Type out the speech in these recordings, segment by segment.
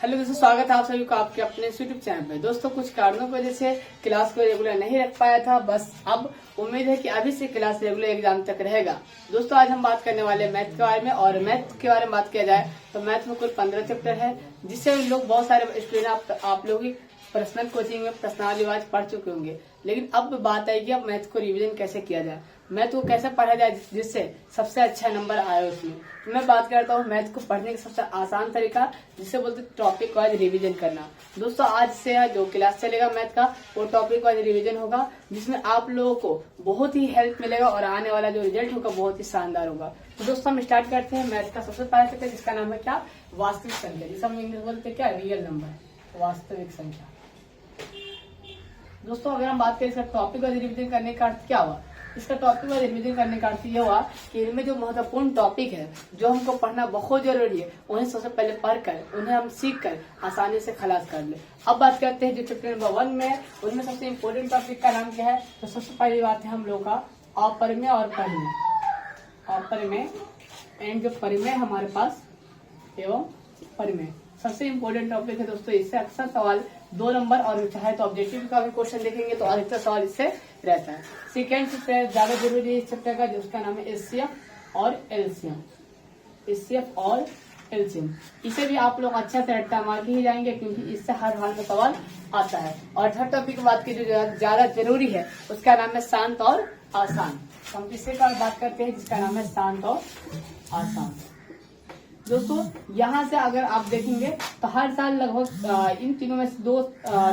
Hello दोस्तों, स्वागत है आप सभी को आपके अपने यूट्यूब चैनल पे। दोस्तों कुछ कारणों की वजह से क्लास को रेगुलर नहीं रख पाया था, बस अब उम्मीद है कि अभी से क्लास रेगुलर एग्जाम तक रहेगा। दोस्तों आज हम बात करने वाले मैथ के बारे में, और मैथ के बारे में बात किया जाए तो मैथ में कुल 15 चैप्टर है, जिससे लोग बहुत सारे स्टूडेंट आप लोग की पर्सनल कोचिंग में प्रश्नावली आज पढ़ चुके होंगे। लेकिन अब बात आएगी अब मैथ को रिवीजन कैसे किया जाए, मैथ को कैसे पढ़ा जाए जिससे सबसे अच्छा नंबर आए उसमें। तो मैं बात करता हूँ मैथ को पढ़ने का सबसे आसान तरीका, जिसे बोलते टॉपिक वाइज रिवीजन करना। दोस्तों आज से जो क्लास चलेगा मैथ का वो टॉपिक वाइज रिवीजन होगा, जिसमें आप लोगों को बहुत ही हेल्प मिलेगा और आने वाला जो रिजल्ट होगा बहुत ही शानदार होगा। तो दोस्तों हम स्टार्ट करते हैं मैथ का सबसे पहला चैप्टर, जिसका नाम है क्या, वास्तविक संख्या, जिसे हम इंग्लिश बोलते हैं क्या, रियल नंबर, वास्तविक संख्या। दोस्तों अगर हम बात करें इसका टॉपिक वाइज रिवीजन करने का अर्थ क्या हुआ, इसका टॉपिक वाइज रिवीजन करने का अर्थ ये हुआ कि इनमें जो महत्वपूर्ण टॉपिक है जो हमको पढ़ना बहुत जरूरी है, उन्हें सबसे पहले पढ़कर उन्हें हम सीख कर आसानी से खलास कर ले। अब बात करते हैं जो चैप्टर नंबर 1 में, उनमें सबसे इम्पोर्टेंट टॉपिक का नाम क्या है। तो सबसे पहली बात है हम लोग का अपरिमेय और परिमेय। अपरिमेय एंड जो परिमेय हमारे पास एवं परिमेय सबसे इम्पोर्टेंट टॉपिक है दोस्तों। इससे अक्सर सवाल 2 नंबर और चाहे तो ऑब्जेक्टिव का भी क्वेश्चन देखेंगे तो अधिकतर सवाल इससे रहता है। सेकेंड से ज्यादा जरूरी है इस चैप्टर का, जिसका नाम है एचसीएफ और एलसीएम। एचसीएफ और एलसीएम इसे भी आप लोग अच्छा से रट्टा मार के ही जाएंगे, क्योंकि इससे हर हाल में सवाल आता है। और थर्ड टॉपिक की बात की जो ज्यादा जरूरी है उसका नाम है शांत और आसान। हम इससे का बात करते हैं जिसका नाम है शांत और आसान। दोस्तों यहाँ से अगर आप देखेंगे तो हर साल लगभग इन तीनों में से 2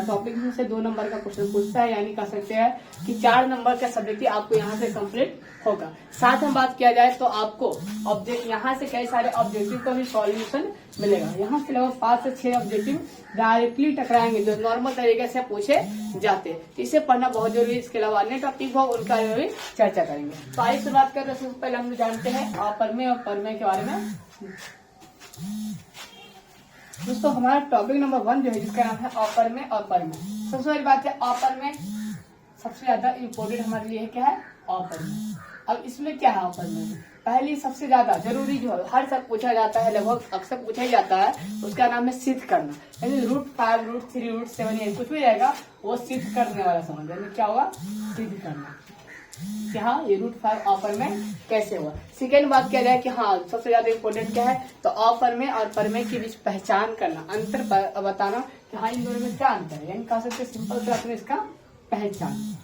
टॉपिक में से 2 नंबर का क्वेश्चन पूछता है, यानी कह सकते हैं कि 4 नंबर का सब्जेक्ट आपको यहाँ से कंप्लीट होगा। साथ में बात किया जाए तो आपको ऑब्जेक्ट यहाँ से कई सारे ऑब्जेक्टिव का भी सॉल्यूशन मिलेगा। यहाँ से लगभग 5 से 6 ऑब्जेक्टिव डायरेक्टली टकराएंगे जो नॉर्मल तरीके से पूछे जाते हैं, तो इसे पढ़ना बहुत जरूरी है। इसके अलावा अन्य टॉपिक हो उनका भी चर्चा करेंगे। तो आइए शुरुआत करते हैं। सबसे पहले हम जानते हैं अपरिमेय और परिमेय के बारे में। दोस्तों हमारा टॉपिक नंबर 1 जो है जिसका नाम है अपरिमेय और परिमेय। सबसे पहली बात है अपरिमेय सबसे ज्यादा इम्पोर्टेंट हमारे लिए क्या है, अपरिमेय। अब इसमें क्या है अपरिमेय, पहली सबसे ज्यादा जरूरी जो है हर सब पूछा जाता है, लगभग अक्सर पूछा ही जाता है, उसका नाम है सिद्ध करना। यानी √5 √3 √7 ये कुछ भी रहेगा वो सिद्ध करने वाला समझ, यानी क्या होगा, सिद्ध करना कि हाँ ये √5 अपरिमेय कैसे हुआ। सेकेंड बात किया जाए कि हाँ सबसे ज्यादा इम्पोर्टेंट क्या है, तो अपरिमेय और परिमेय के बीच पहचान करना, अंतर बताना कि हाँ इन दोनों में क्या अंतर है। यानी कह सकते सिंपल से अपने इसका पहचान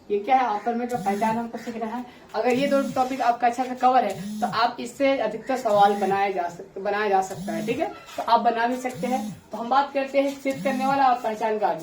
ये क्या है, अपरिमेय का पहचान हमको सीखना है। अगर ये 2 टॉपिक आपका अच्छा से कवर है तो आप इससे अधिकतर सवाल बनाया जा सकता है, ठीक है, तो आप बना भी सकते हैं। तो हम बात करते हैं सिद्ध करने वाला और पहचान का।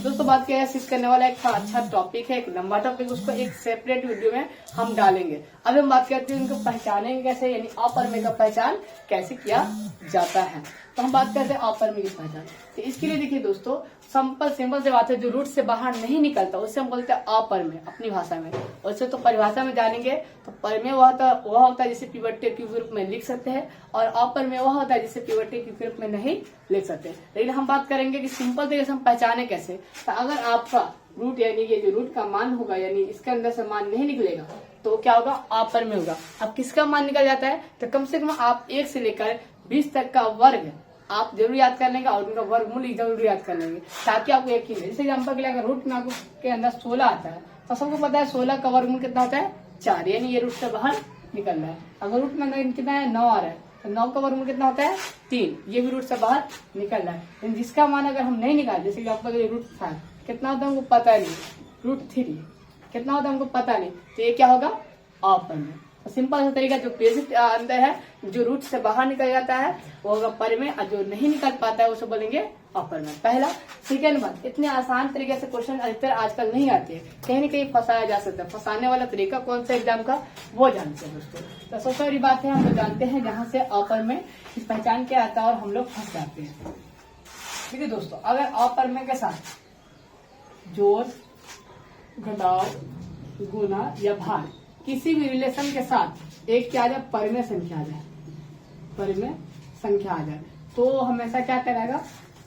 दोस्तों बात किया है सिद्ध करने वाला एक अच्छा टॉपिक है, एक लंबा टॉपिक, उसको एक सेपरेट वीडियो में हम डालेंगे। अब हम बात करते हैं उनको पहचानेंगे कैसे, यानी अपरिमेय का पहचान कैसे किया जाता है। तो हम बात करते हैं अपरिमेय की पहचान। तो इसके लिए देखिए दोस्तों सिंपल से बात है, जो रूट से बाहर नहीं निकलता उससे हम बोलते हैं अपरिमेय अपनी भाषा में। वैसे तो परिभाषा में जानेंगे तो परिमेय वह होता है जिसे पिवट टेबल के रूप में लिख सकते हैं, और अपरिमेय वह होता है जिसे पिवट टेबल के रूप में नहीं लिख सकते। लेकिन हम बात करेंगे कि सिंपल तरीके से हम पहचाने कैसे। तो अगर आपका रूट यानी ये जो रूट का मान होगा, यानी इसके अंदर से मान नहीं निकलेगा तो क्या होगा, अपरिमेय होगा। अब किसका मान निकल जाता है, तो कम से कम आप 1 से लेकर 20 तक का वर्ग आप जरूर याद कर लेंगे, और उनका वर्गमूल जरूर याद कर लेंगे, ताकि आपको यकीन है। जैसे एग्जाम्पल के लिए अगर रूट में आपको के अंदर 16 आता है तो सबको पता है 16 का वर्गमूल कितना होता है, 4, यानी ये रूट से बाहर निकल रहा है। अगर रूट में अंदर कितना है, 9 आ रहा है, तो 9 का वर्गमूल कितना होता है, 3, ये भी रूट से बाहर निकल रहा है। लेकिन जिसका मान अगर हम नहीं निकाल, जैसे आपका √5 कितना होता है हमको पता नहीं, √3 कितना होता है हमको पता नहीं, तो ये क्या होगा, अपरिमेय। सिंपल सा तरीका, जो बेसिक अंदर है जो रूट से बाहर निकल जाता है वो होगा परिमेय, और जो नहीं निकल पाता है उसे बोलेंगे अपरिमेय। पहला। सेकेंड बात, इतने आसान तरीके से क्वेश्चन अधिकतर आजकल नहीं आते हैं, कहीं न कहीं फंसाया जा सकता है। फंसाने वाला तरीका कौन सा एग्जाम का, वो जानते हैं दोस्तों। तो सबसे बड़ी बात है हम लोग जानते हैं जहाँ से अपरिमेय की पहचान क्या आता है और हम लोग फंस जाते हैं। ठीक है दोस्तों, अगर अपरिमेय के साथ जोड़, घटाव, गुना या भाग किसी भी रिलेशन के साथ एक क्या आ जाए, परिमेय संख्या आ जाए, परिमेय संख्या आ जाए, तो हमेशा क्या कहलाएगा,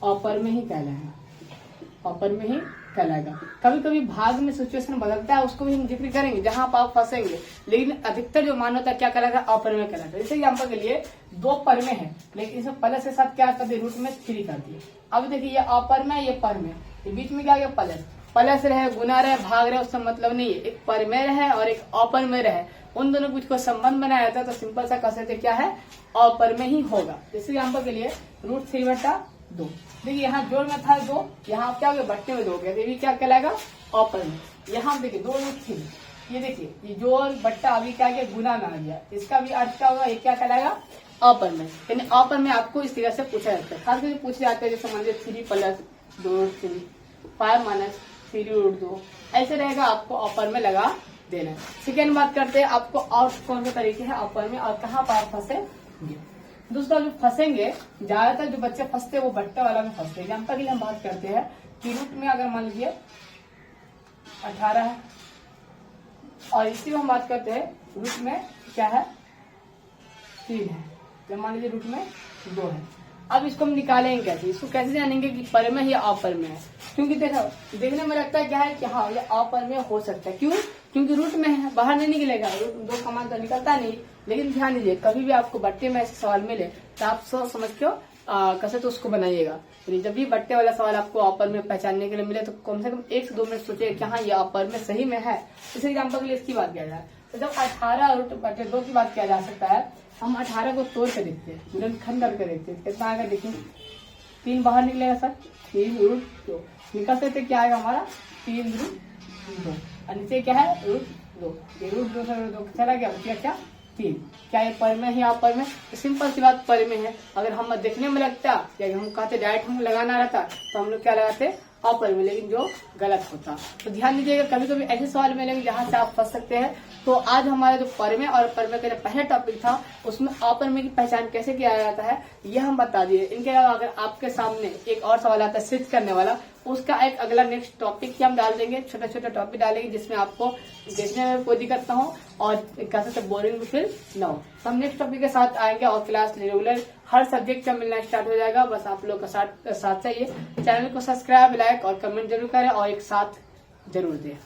अपरिमेय ही कहलाएगा, अपरिमेय ही कहलाएगा। कभी कभी भाग में सिचुएशन बदलता है, उसको भी हम जिक्र करेंगे जहां आप फंसेंगे, लेकिन अधिकतर जो मान होता है क्या कहलाएगा, अपरमेय कहलाएगा। जैसे एग्जाम्पल के लिए 2 परमेय है, लेकिन इसमें प्लस के साथ क्या कर दिए, रूट में 3 कर दिए। अब देखिए ये अपरमेय, ये परमेय, ये बीच में क्या गया प्लस, प्लस रहे, गुना रहे, भाग रहे, उससे मतलब नहीं है। एक परमेय रहे और एक अपरमेय रहे, उन दोनों कुछ को संबंध बनाया जाता है, तो सिंपल सा कह सकते क्या है, अपरमेय ही होगा। जैसे एग्जाम्पल के लिए √3/2, देखिए यहाँ जोड़ में था 2, यहाँ क्या हो गया, बट्टे में 2 हो गया, ये भी क्या कहलाएगा, अपरमेय। यहाँ देखिए 2√3, ये देखिए ये जोड़ बट्टा अभी क्या गया, गुना में आ गया, इसका भी अर्थ क्या होगा, ये क्या कहलाएगा, अपरमेय। यानी अपरमेय आपको इस तरह से पूछा जाता है, खास करके पूछे जाते हैं, जैसे मान लीजिए 3 + 2√3, 5 - 3√2, ऐसे रहेगा, आपको अपरमेय लगा देना है। सेकेंड बात करते हैं, आपको और कौन से तरीके हैं अपरमेय और कहाँ पर आप फंसेंगे। दोस्तों जो फंसेंगे, ज्यादातर जो बच्चे फंसते हैं वो बट्टे वाला में फंसते हैं। एग्जाम्पल के लिए हम बात करते हैं कि रूट में अगर मान लीजिए 18 है, और इसी में हम बात करते हैं रूट में क्या है, 3 है, जब मान लीजिए रूट में 2 है। अब इसको हम निकालेंगे कैसे, इसको कैसे जानेंगे कि परमेय या अपरमेय है। क्योंकि देखने में लगता है क्या है कि हाँ ये अपरमेय हो सकता है, क्यों, क्योंकि रूट में है, बाहर नहीं निकलेगा, रूट 2 का मान तो निकलता नहीं। लेकिन ध्यान दीजिए, कभी भी आपको बट्टे में ऐसे सवाल मिले तो आप सोच समझ के कैसे तो उसको बनाइएगा। जब भी बट्टे वाला सवाल आपको अपरमेय पहचानने के लिए मिले तो कम से कम 1 से 2 मिनट सोचिए कि हाँ ये अपरमेय सही में है। इस एग्जाम्पल के लिए इसकी बात किया जाए तो जब 18√2 की बात किया जा सकता है, हम 18 को तोड़ के देखते हैं, गुणनखंड करके देखते हैं, कितना आएगा, देखिए 3 बाहर निकलेगा सर, 3√2 निकलते थे, क्या आएगा हमारा 3√2, और नीचे क्या है √2, ये √2 से √2 चला गया, क्या 3, क्या ये परमेय है अपरमेय, सिंपल सी बात परमेय है। अगर हम देखने में लगता या हम कहते डायरेक्ट हम लगाना रहता तो हम लोग क्या लगाते अपरमेय, लेकिन जो गलत होता। तो ध्यान दीजिएगा, कभी कभी ऐसे सवाल मिलेंगे जहां से आप फंस सकते हैं। तो आज हमारा जो परमेय और परमेय का जो पहला टॉपिक था उसमें अपरमेय की पहचान कैसे किया जाता है यह हम बता दिए। इनके अलावा अगर आपके सामने एक और सवाल आता है सिद्ध करने वाला, उसका एक अगला नेक्स्ट टॉपिक ही हम डाल देंगे, छोटा छोटा टॉपिक डालेंगे जिसमें आपको देखने में कोई दिक्कत ना हो और कैसे बोरिंग भी फील ना हो। तो हम नेक्स्ट टॉपिक के साथ आएंगे और क्लास रेगुलर हर सब्जेक्ट का मिलना स्टार्ट हो जाएगा। बस आप लोग का साथ चाहिए, चैनल को सब्सक्राइब, लाइक और कमेंट जरूर करें और एक साथ जरूर दें।